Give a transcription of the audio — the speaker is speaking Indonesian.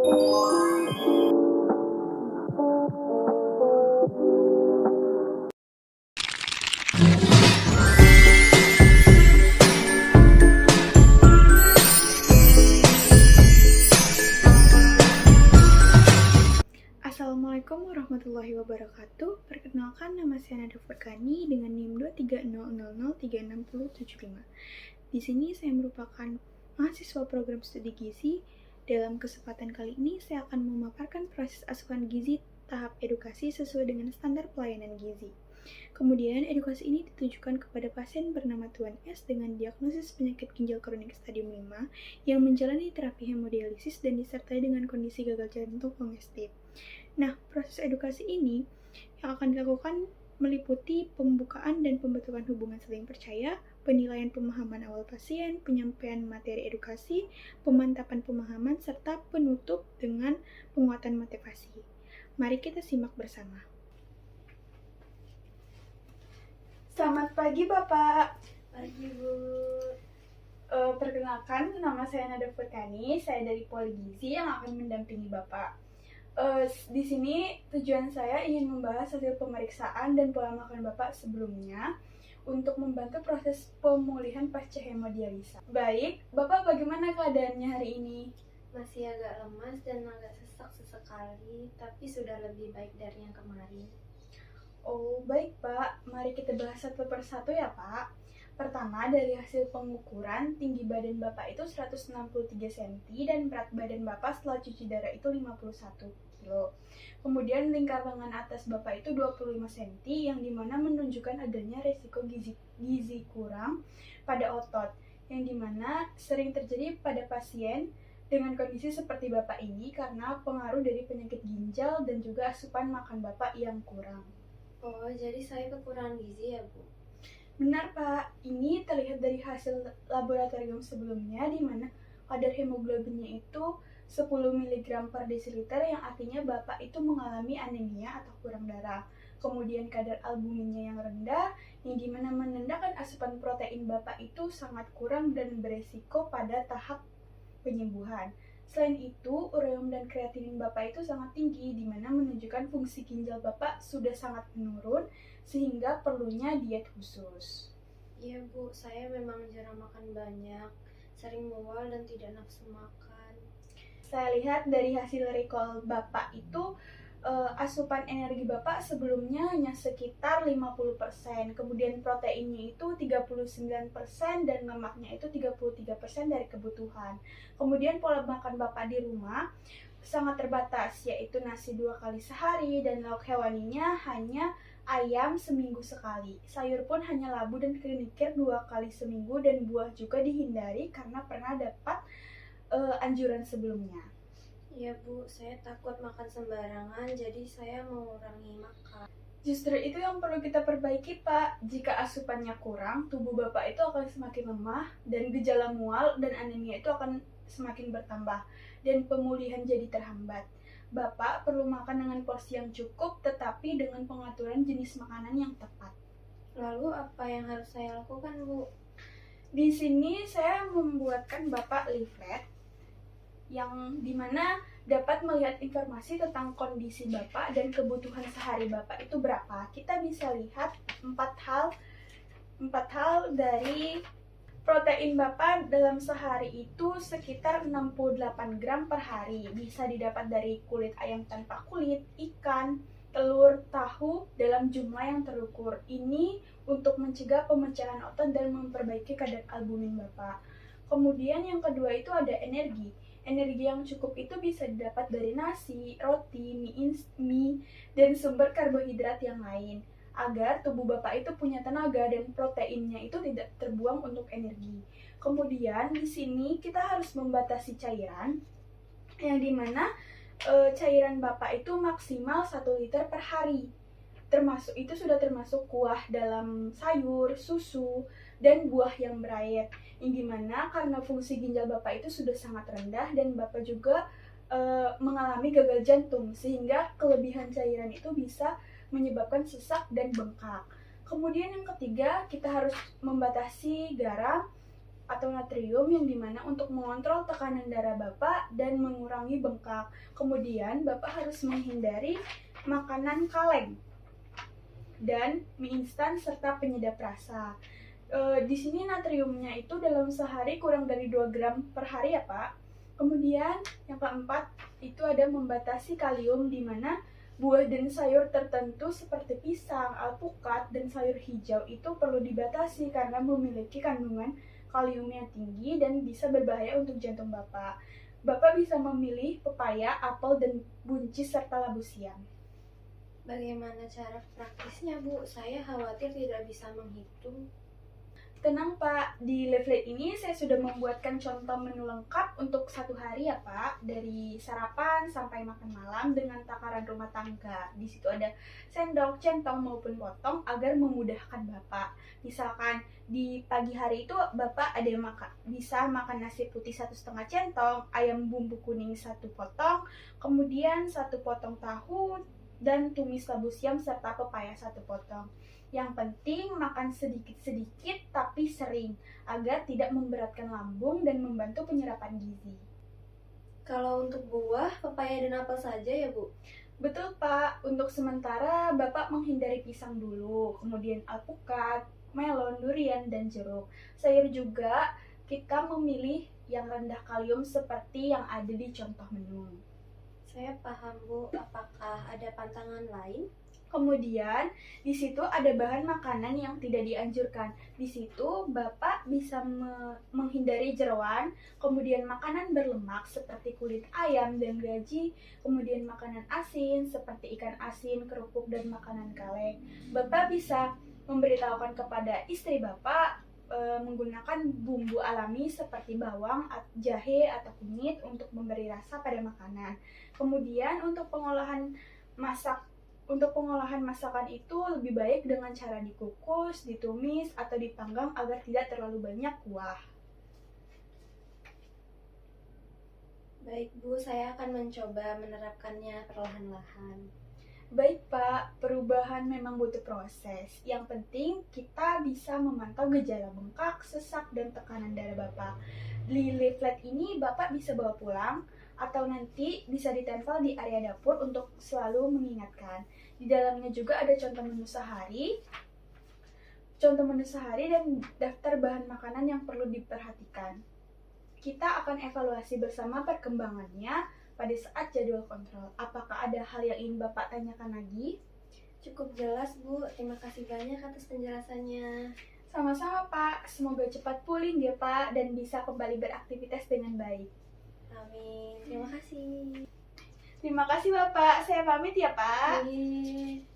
Assalamualaikum warahmatullahi wabarakatuh. Perkenalkan, nama saya Nada Furkani dengan NIM 230003675. Di sini saya merupakan mahasiswa program studi gizi. Dalam kesempatan kali ini saya akan memaparkan proses asupan gizi tahap edukasi sesuai dengan standar pelayanan gizi. Kemudian, edukasi ini ditujukan kepada pasien bernama Tuan S dengan diagnosis penyakit ginjal kronik stadium 5 yang menjalani terapi hemodialisis dan disertai dengan kondisi gagal jantung kongestif. Nah, proses edukasi ini yang akan dilakukan meliputi pembukaan dan pembentukan hubungan saling percaya, penilaian pemahaman awal pasien, penyampaian materi edukasi, pemantapan pemahaman, serta penutup dengan penguatan motivasi. Mari kita simak bersama. Selamat pagi, Bapak. Pagi, Bu. Perkenalkan, nama saya Nada Furkani, saya dari Poli Gizi yang akan mendampingi Bapak. Di sini tujuan saya ingin membahas hasil pemeriksaan dan pola makan Bapak sebelumnya untuk membantu proses pemulihan pasca hemodialisa. Baik, Bapak bagaimana keadaannya hari ini? Masih agak lemas dan agak sesak sesekali, tapi sudah lebih baik dari yang kemarin. Oh, baik Pak. Mari kita bahas satu persatu ya Pak. Pertama, dari hasil pengukuran, tinggi badan Bapak itu 163 cm dan berat badan Bapak setelah cuci darah itu 51 kg. Kemudian lingkar lengan atas Bapak itu 25 cm yang dimana menunjukkan adanya resiko gizi kurang pada otot, yang dimana sering terjadi pada pasien dengan kondisi seperti Bapak ini karena pengaruh dari penyakit ginjal dan juga asupan makan Bapak yang kurang. Oh, jadi saya kekurangan gizi ya, Bu? Benar, Pak. Ini terlihat dari hasil laboratorium sebelumnya di mana kadar hemoglobinnya itu 10 mg per desiliter yang artinya Bapak itu mengalami anemia atau kurang darah. Kemudian kadar albuminnya yang rendah yang dimana menandakan asupan protein Bapak itu sangat kurang dan beresiko pada tahap penyembuhan. Selain itu, ureum dan kreatinin Bapak itu sangat tinggi, di mana menunjukkan fungsi ginjal Bapak sudah sangat menurun, sehingga perlunya diet khusus. Iya, Bu. Saya memang jarang makan banyak, sering mual dan tidak nafsu makan. Saya lihat dari hasil recall Bapak itu, asupan energi Bapak sebelumnya hanya sekitar 50%, kemudian proteinnya itu 39% dan lemaknya itu 33% dari kebutuhan. Kemudian pola makan Bapak di rumah sangat terbatas, yaitu nasi 2 kali sehari dan lauk hewaninya hanya ayam seminggu sekali. Sayur pun hanya labu dan klinikir 2 kali seminggu dan buah juga dihindari karena pernah dapat anjuran sebelumnya. Iya, Bu. Saya takut makan sembarangan, jadi saya mengurangi makan. Justru itu yang perlu kita perbaiki, Pak. Jika asupannya kurang, tubuh Bapak itu akan semakin lemah dan gejala mual dan anemia itu akan semakin bertambah dan pemulihan jadi terhambat. Bapak perlu makan dengan porsi yang cukup tetapi dengan pengaturan jenis makanan yang tepat. Lalu apa yang harus saya lakukan, Bu? Di sini saya membuatkan Bapak leaflet yang dimana dapat melihat informasi tentang kondisi Bapak dan kebutuhan sehari Bapak itu berapa. Kita bisa lihat 4 hal dari protein Bapak dalam sehari itu sekitar 68 gram per hari. Bisa didapat dari kulit ayam tanpa kulit, ikan, telur, tahu dalam jumlah yang terukur. Ini untuk mencegah pemecahan otot dan memperbaiki kadar albumin Bapak. Kemudian yang kedua itu ada energi. Energi yang cukup itu bisa didapat dari nasi, roti, mie, dan sumber karbohidrat yang lain, agar tubuh Bapak itu punya tenaga dan proteinnya itu tidak terbuang untuk energi. Kemudian di sini kita harus membatasi cairan, yang dimana cairan Bapak itu maksimal 1 liter per hari. Itu sudah termasuk kuah dalam sayur, susu, dan buah yang berair. Yang dimana karena fungsi ginjal Bapak itu sudah sangat rendah dan Bapak juga mengalami gagal jantung, sehingga kelebihan cairan itu bisa menyebabkan sesak dan bengkak. Kemudian yang ketiga, kita harus membatasi garam atau natrium yang dimana untuk mengontrol tekanan darah Bapak dan mengurangi bengkak. Kemudian Bapak harus menghindari makanan kaleng dan mie instan serta penyedap rasa. Di sini natriumnya itu dalam sehari kurang dari 2 gram per hari ya Pak. Kemudian yang keempat itu ada membatasi kalium, di mana buah dan sayur tertentu seperti pisang, alpukat, dan sayur hijau itu perlu dibatasi karena memiliki kandungan kalium yang tinggi dan bisa berbahaya untuk jantung Bapak. Bapak bisa memilih pepaya, apel, dan buncis serta labu siam. Bagaimana cara praktisnya, Bu? Saya khawatir tidak bisa menghitung. Tenang Pak, di leaflet ini saya sudah membuatkan contoh menu lengkap untuk 1 hari ya Pak, dari sarapan sampai makan malam dengan takaran rumah tangga. Di situ ada sendok, centong maupun potong agar memudahkan Bapak. Misalkan di pagi hari itu Bapak ada yang bisa makan nasi putih 1,5 centong, ayam bumbu kuning 1 potong, kemudian 1 potong tahu dan tumis labu siam serta pepaya 1 potong. Yang penting makan sedikit-sedikit tapi sering agar tidak memberatkan lambung dan membantu penyerapan gizi. Kalau untuk buah, pepaya dan apel saja ya, Bu? Betul Pak, untuk sementara Bapak menghindari pisang dulu, kemudian alpukat, melon, durian, dan jeruk. Sayur juga kita memilih yang rendah kalium seperti yang ada di contoh menu. Saya paham, Bu. Apakah ada pantangan lain? Kemudian di situ ada bahan makanan yang tidak dianjurkan. Di situ Bapak bisa menghindari jeroan, kemudian makanan berlemak seperti kulit ayam dan gaji, kemudian makanan asin seperti ikan asin, kerupuk, dan makanan kaleng. Bapak bisa memberitahukan kepada istri Bapak menggunakan bumbu alami seperti bawang, jahe, atau kunyit untuk memberi rasa pada makanan. Kemudian untuk pengolahan masakan itu lebih baik dengan cara dikukus, ditumis, atau dipanggang agar tidak terlalu banyak kuah. Baik, Bu. Saya akan mencoba menerapkannya perlahan-lahan. Baik Pak, perubahan memang butuh proses. Yang penting kita bisa memantau gejala bengkak, sesak, dan tekanan darah Bapak. Di leaflet ini Bapak bisa bawa pulang atau nanti bisa ditempel di area dapur untuk selalu mengingatkan. Di dalamnya juga ada contoh menu sehari dan daftar bahan makanan yang perlu diperhatikan. Kita akan evaluasi bersama perkembangannya pada saat jadwal kontrol. Apakah ada hal yang ingin Bapak tanyakan lagi? Cukup jelas, Bu. Terima kasih banyak atas penjelasannya. Sama-sama Pak, semoga cepat pulih ya Pak dan bisa kembali beraktivitas dengan baik. Amin. Terima kasih. Terima kasih Bapak, saya pamit ya Pak. Baik.